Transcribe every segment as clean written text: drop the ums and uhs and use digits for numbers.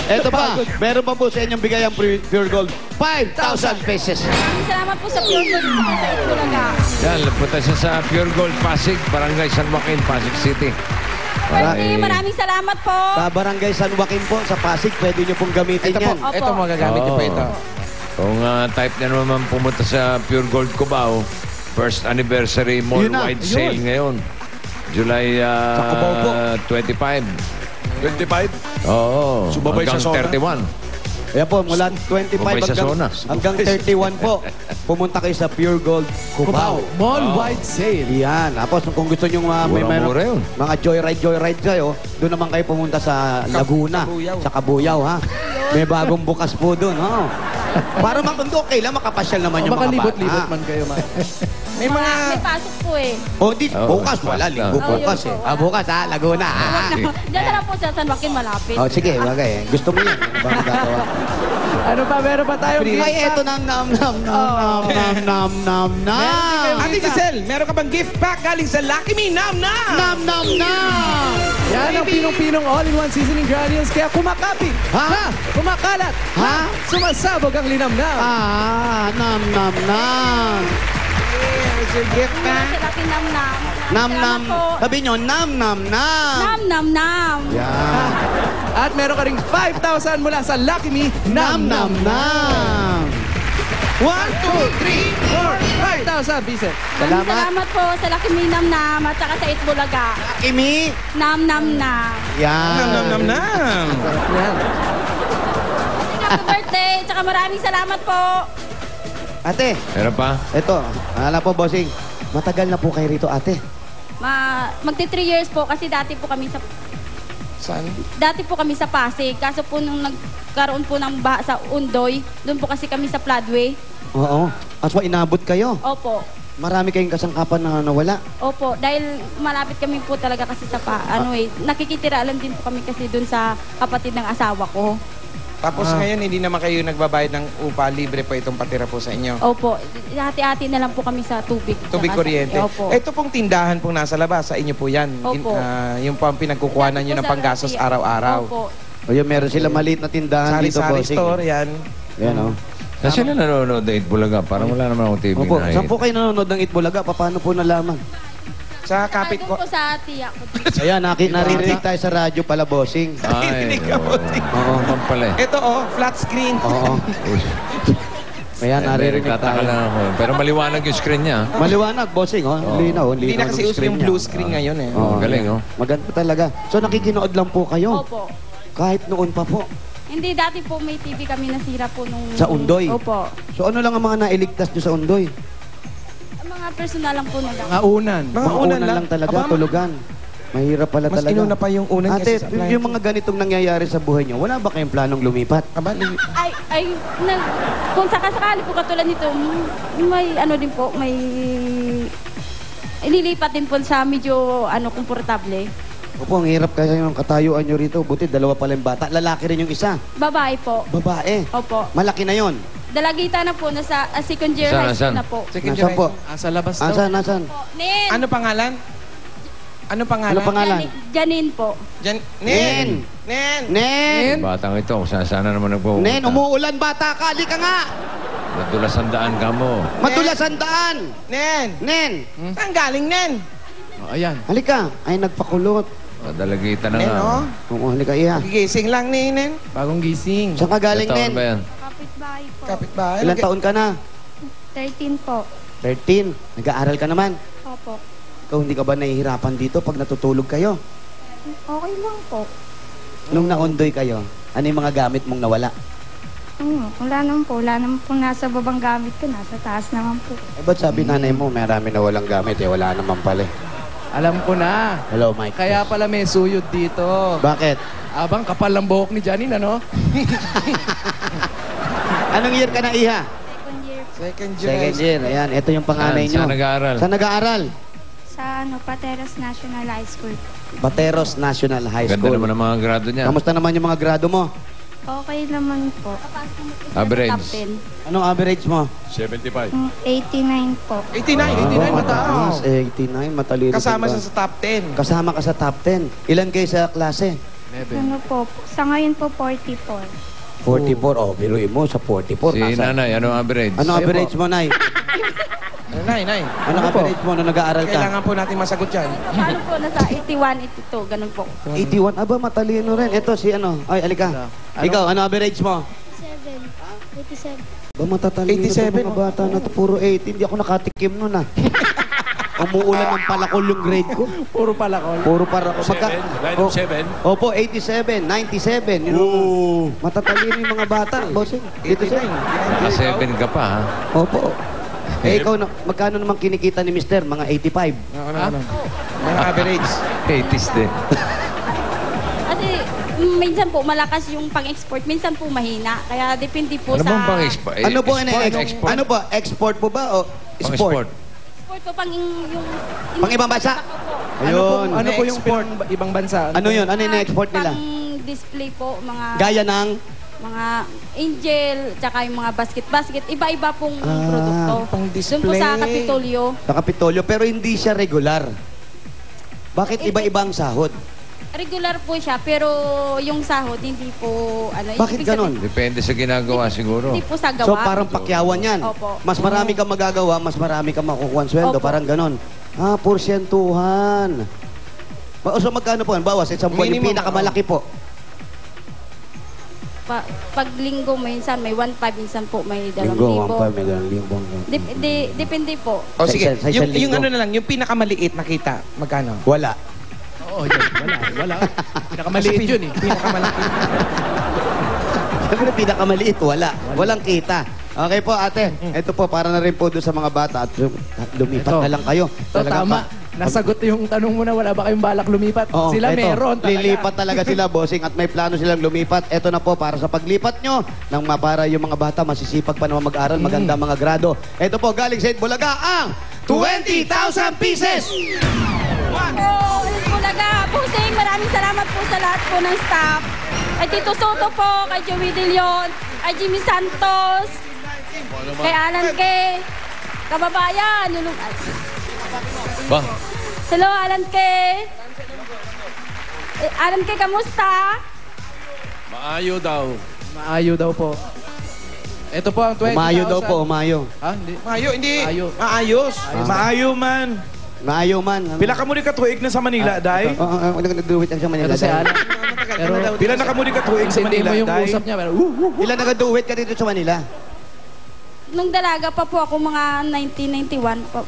Eto pa, meron pa po sa inyong bigay ang Pure Gold. 5,000 pesos. Maraming salamat po sa Pure Gold sa Itbulaga. Yan, punta siya sa Pure Gold Pasig, Barangay San Joaquin, Pasig City. Maraming salamat po. Sa Barangay San Joaquin po, sa Pasig, pwede nyo pong gamitin Ito yan. po, ito magagamit niyo po ito. Kung type na naman pumunta sa Pure Gold Cubao, first anniversary mall-wide sale ngayon. July Cubao po. 25. 25? Oo, Sumabay sa hanggang zona. 31. Ayan po, mula 25 Bumay sa zona. hanggang 31 po, pumunta kayo sa Pure Gold Cubao. Mall-wide sale. Yan. Tapos kung gusto nyo Murang-mura yun. mga joyride kayo, doon naman kayo pumunta sa Laguna, Kabuyaw. sa Kabuyaw, ha? May bagong bukas po doon, ha? Para okay lang, makapasyal naman yung mga bata. Makalibot-libot man kayo, man. May mga... May pasok po eh. O, bukas, wala. Linggo Oh, bukas, yun eh. po. Bukas, ha? Laguna, ha? Diyan na lang po sa San Joaquin, malapit. O, sige, bagay. Gusto mo yan. Ano ba magagawa? Ano pa? Meron pa tayong gift Ay, eto pack? nam. Ate Giselle, meron ka bang gift pack galing sa Lucky Me? Nam! Yan ang pinong-pinong all-in-one seasoning granules. Kaya kumakapit. Ha? Kumakalat. Ha? Sumasabog ang linamnam. Nam. Here's your gift pack. Sa akin nam-nam. Nam. Salamat po. Sabi nyo, nam. Nam-nam-nam. Yan. At meron ka ring 5,000 mula sa Lucky Me. Nam. 1, 2, 3, 4, 5,000, Vincent. Maraming salamat po sa Lucky Me Nam-nam at saka sa Itbulaga. Kimi. Nam-nam-nam. Yan. Yan. Happy birthday! Tsaka maraming salamat po. Ate, Meron pa? eto. Alam po, bossing. Matagal na po kayo rito, ate. Magti 3 years po kasi dati po kami sa Pasig. Kaso po nung nagkaroon po ng baha sa Undoy, doon po kasi kami sa Floodway. Oo. At inabot kayo. Opo. Marami kayong kasangkapan na nawala. Opo, dahil malapit kami po talaga kasi sa nakikitira lang din po kami kasi doon sa kapatid ng asawa ko. Tapos ngayon, hindi naman kayo nagbabayad ng upa. Libre po itong patira po sa inyo. Opo, hati-hati na lang po kami sa tubig. Tubig Tsaka kuryente. Opo. Ito pong tindahan pong nasa labas, sa inyo po yan. Opo. Yung po ang pinagkukuhanan nyo ng panggastos araw-araw. Opo. O yun, meron sila maliit na tindahan dito, Sari-sari bossing. store, yan. Yan, o. Kasi na nanonood na Itbulaga, parang wala naman akong TV Opo, na saan po kayo nanonood ng Itbulaga? Paano po nalaman? Sa kapit Doon ko. po sa tiya ko. Ayan, naririnig tayo sa radyo pala, bossing. Ay, ka po, oo. Naman pala eh. Ito flat screen. Oo. Ayan, naririnig Nagtataka tayo. lang ako. Pero maliwanag yung screen niya. Maliwanag, bossing, oh. Linaw, Hindi na ng kasi uso yung niya. blue screen ngayon eh. Oo, Galing, yan. oh. Maganda talaga. So, nakikinood lang po kayo? Opo. Kahit noon pa po. Hindi, dati po may TV kami nasira po nung... Sa Undoy? Opo. So, ano lang ang mga nailigtas nyo sa Undoy? Mga personal lang po nila. Mga unan. Mga Mga unan lang talaga, Aba, tulugan. Mahirap pala Mas talaga. inuna pa yung unan Ate, kasi sa appliances. yung mga ganitong nangyayari sa buhay nyo, wala ba kayong planong lumipat? Kung sakasakali po katulad nito, may ano din po, may... Ililipat din po sa medyo komportable. Opo, ang hirap kasi yung katayuan nyo rito. Buti, dalawa pala yung bata. Lalaki rin yung isa. Babae po. Babae. Opo. Malaki na yon. Dalagita na po, nasa second year Saan, high school saan? na po. Second Nasaan po? Sa labas daw. Nasaan? Nen! Ano pangalan? Ano pangalan? Ano pangalan? Janine po. Nen! Nen! Batang ito, sana naman nagpupunta. Nen, umuulan bata ka. Halika nga. Nadulas ang daan ka mo. Madulas ang daan. Nen! Nen, Saan galing, Nen? Ayan. halika. Ay, nagpakulot. Dalagita na Nen, nga. oh. Oo, halika, iya. Gigising lang ni Nen. Bagong gising. Saan ka galing, Ilang taon Nen? ba yan? Kapitbahay po. Kapitbahay. Ilang taon ka na? 13 po. 13. Nag-aaral ka naman. Opo. Ikaw, hindi ka ba nahihirapan dito pag natutulog kayo? Okay lang po. Nung naundoy kayo, ano yung mga gamit mong nawala? Wala naman po. Wala naman po nasa babang gamit ko. Nasa taas naman po. Eh, ba't sabi nanay mo, marami na walang gamit? Eh, wala naman pala. Alam ko na. Hello, Mike. Kaya pala may suyod dito. Bakit? Abang kapal ng buhok ni Janine, ano? Anong year ka na, Iha? Second year Second year. Second year. Ayan, ito yung panganay nyo. Saan nag-aaral? Saan nag-aaral? sa Pateros National High School. Bateros National High Ganda School. naman ang mga grado niya. Kamusta naman yung mga grado mo? Okay naman po. Average. Top 10. Anong average mo? 75. 89 po. 89 mataas. Mas 89, matalino. Kasama ka. siya sa top 10. Kasama ka sa top 10. Ilan kayo sa klase? Ano po, sa ngayon po 44. 44. Oh, biruin mo sa 44. Si nanay, ano average? Ano average mo, Nay? Nay. Ano average mo nung nag-aaral ka? Kailangan po natin masagot yan. Ano po, nasa 81, 82, ganun po. 81. Aba, matalino rin. Ito si ano. Ay, alika. Ano? Ikaw, ano average mo? 87. Ba, matatalino 87, itong mga bata na to. Puro 80. Hindi ako nakatikim nun, ah. Umuulan ng palakol yung grade ko. Puro palakol. Puro para ko. Line of 7. Opo, 87, 97. You know, matatalino yung mga bata. Bossing, 87. Naka-7 ka pa, ha? Opo. Eh, ikaw, magkano naman kinikita ni Mister? Mga 85. Ano. Mga average. 80s din. Kasi minsan po malakas yung pang-export, minsan po mahina. Kaya depende po Ano sa... bang export? Ano po Export? Ano po? Export po ba o sport? Export po pang yung... Pang ibang bansa? Ayun. Ano po yung ibang bansa? Ano yun? Ano yung export nila? Pang-display po, mga... Gaya ng mga angel, tsaka yung mga basket. Iba-iba pong produkto. pang-display. Doon po sa Kapitolyo. sa Kapitolyo, pero hindi siya regular. Bakit iba-ibang sahod? Regular po siya, pero yung sahod hindi po... Ano, Bakit ibig sabihin, ganon? Depende sa ginagawa siguro. Hindi po sa gawa. So parang pakyawan yan. Opo. Mas marami kang magagawa, mas marami kang makukuha ng sweldo. Opo. Parang ganon. Ah, porsyentuhan. So magkano po? Bawas, isang buwan yung Minimum, pinakamalaki po. Pag linggo minsan may 1.5, minsan po may 2,000. Linggo, 1.5, may ganun, linggo. Depende po. O sige, Sa isang yung linggo. ano na lang, yung pinakamaliit nakita, magkano? Wala. Oo, yun. Wala. Pinakamaliit yun eh. Pinakamalaki. Siyempre, pinakamaliit, wala. Walang kita. Okay po, ate. Ito po, para na rin po doon sa mga bata at lumipat Ito. na lang kayo. Ito, tama. Nasagot yung tanong mo na wala ba kayong balak lumipat? Oo, Sila eto, meron talaga. Lilipat talaga sila, bossing, at may plano silang lumipat. Ito na po, para sa paglipat nyo, nang para yung mga bata masisipag pa naman mag-aral, maganda mga grado. Ito po, galing sa Bulaga, ang 20,000 pieces! Bulaga, Pusing, maraming salamat po sa lahat po ng staff. Kay Tito Soto po, kay Joey De Leon, kay Jimmy Santos, kay Alan K. Kababayan, Ba? hello, Alan K. Alan K, kamusta? Maayo daw po. Ito po ang 20,000. Umayo daw po, umayo. Ha? Hindi. Hindi. Maayo. Maayos. Maayo man. Maayo man. Pila ka mo di katuig na sa Manila, day? Oo, nag-do-it lang sa Manila. Ito si dahil- Alan. Pero, Pila na ka mo di katuig sa hindi Manila, mo yung day? usap niya. Pero, Ilan nag-do-it ka dito sa Manila? Nung dalaga pa po ako, mga 1991 pa.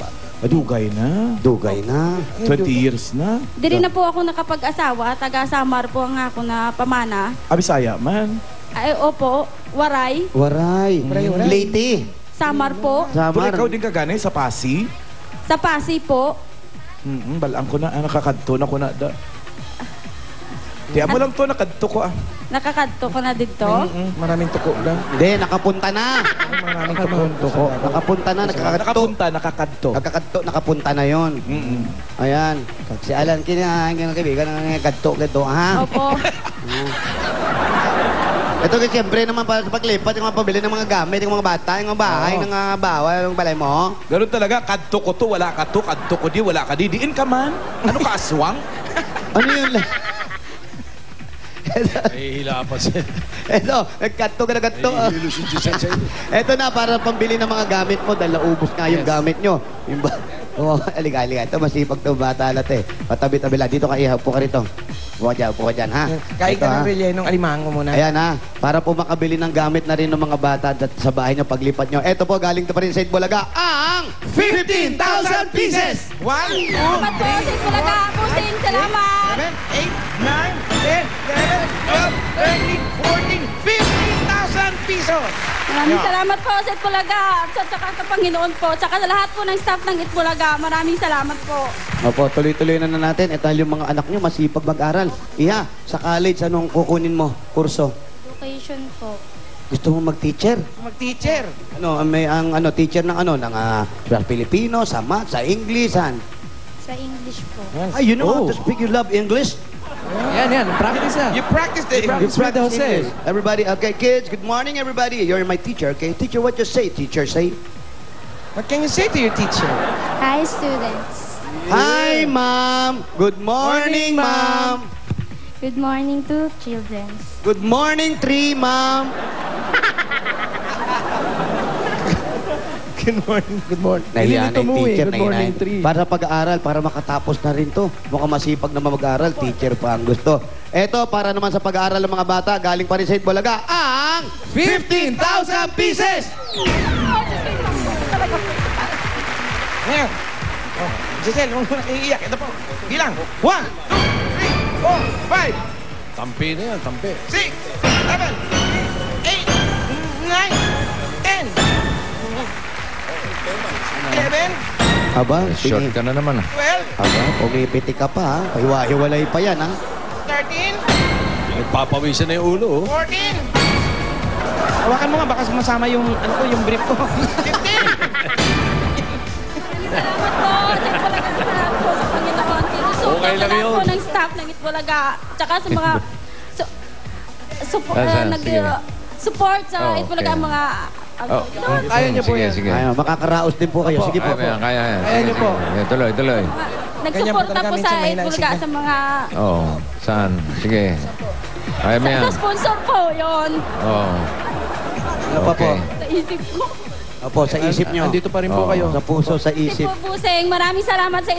Dugay na. Dugay na. 20 years na. Di rin na po ako nakapag-asawa. Taga-Samar po ang ako na pamana. Abisaya man. Ay, opo, Waray. Waray. Leyte. Samar po. Pero Samar. ikaw din ka ganay sa Pasi. Sa Pasay po. Balang ko na, nakakadto na ko na. Di mo lang to, nakadto ko ah. Nakakadto ko na dito. Maraming tuko lang. Hindi, nakapunta na. Maraming tuko. Nakapunta na, nakakadto. Nakakadto. Nakakadto, nakapunta na yon. Ayan. Si Alan, kaibigan ng kadto, ha? Opo. Ito kasi siyempre naman para sa paglipat, yung mga pabili ng mga gamit, yung mga bata, yung mga bahay, ng mga bawal, yung balay mo. Ganun talaga, kadto ko to, wala ka to, kadto ko di, wala ka di. Diin ka man. Ano ka, aswang? Ano yun? hihila pa siya. Ito, nagkadto ka na kadto. Ito na, para pambili ng mga gamit mo, dahil naubos nga yung gamit nyo. Yung aliga. Ito, masipag to bata lahat eh. Patabi-tabi lang. Dito ka, ihaw po ka rito. Upo ka dyan, ha? Kain Ito, ka ha? ng rellenong alimango muna. Ayan ha, para po makabili ng gamit na rin ng mga bata sa bahay nyo paglipat nyo. Ito po, galing to pa rin sa Bulaga, ang 15,000 pieces! 1, 2, Salamat po, Sir Bulaga. Pusing, salamat. 7, 8, 9, 10, 11, 12, 13, 14, 15,000 pesos! Maraming salamat po, Sir Bulaga. At saka sa Panginoon po. Tsaka sa lahat po ng staff ng Itbulaga. Maraming salamat po. Opo, tuloy-tuloy na natin. Ito yung mga anak nyo, masipag mag-aral. Iha, sa college, anong kukunin mo? Kurso? Education po. Gusto mo mag-teacher? Mag-teacher. Ano, may ang teacher ng sa Filipino, sa math, sa English, Sa English po. Ay, you know how to speak, you love English? Yan. Practice na. You practice the English. Practice with Jose. Everybody, okay, kids, good morning, everybody. You're my teacher, okay? Teacher, what you say? Teacher, say? What can you say to your teacher? Hi, students. Hi, ma'am. Good morning, ma'am. Good morning to children. Good morning, 3, ma'am. Good morning. Good morning. Nahiya na yung teacher. Good morning, nahiya. 3. Para pag-aaral, para makatapos na rin to. Mukhang masipag na mag-aaral, teacher pa ang gusto. Eto, para naman sa pag-aaral ng mga bata, galing pa rin sa Itbulaga, ang 15,000 pieces! Ngayon. Oh, Giselle, huwag mo na iiyak. Ito po. Bilang. 1, 2, 3, 4, 5, Tampi na yan, tampi. 6, 7, 8, 9, 10, 11, Aba, Short sige. ka na naman. 12, Aba, pumipiti ka pa, ha? Hiwa-hiwalay pa yan, ha? 13, Papawisan na yung ulo, oh. 14. Hawakan mo nga, baka masama yung, ano ko, yung brief ko. 15. Okay lang yun. po ng staff ng Itbulaga. Tsaka sa mga Sige. support sa Oh, Itbulaga okay. mga Kaya niyo po sige, yan. sige. Ayaw, makakaraos din po kayo. Sige po. Kaya yan. Kaya niyo po. Sige, tuloy, tuloy. nagsuporta talaga po minsan sa mahina ang Itbulaga signal. sa mga Oo. Saan? Sige. Kaya mo yan. sa sponsor po yon. Oo. Ano pa po? Okay. Sa isip ko. Opo, sa isip nyo. Andito pa rin po Oo. kayo. Sa puso, sa Si isip. po Buseng, maraming salamat sa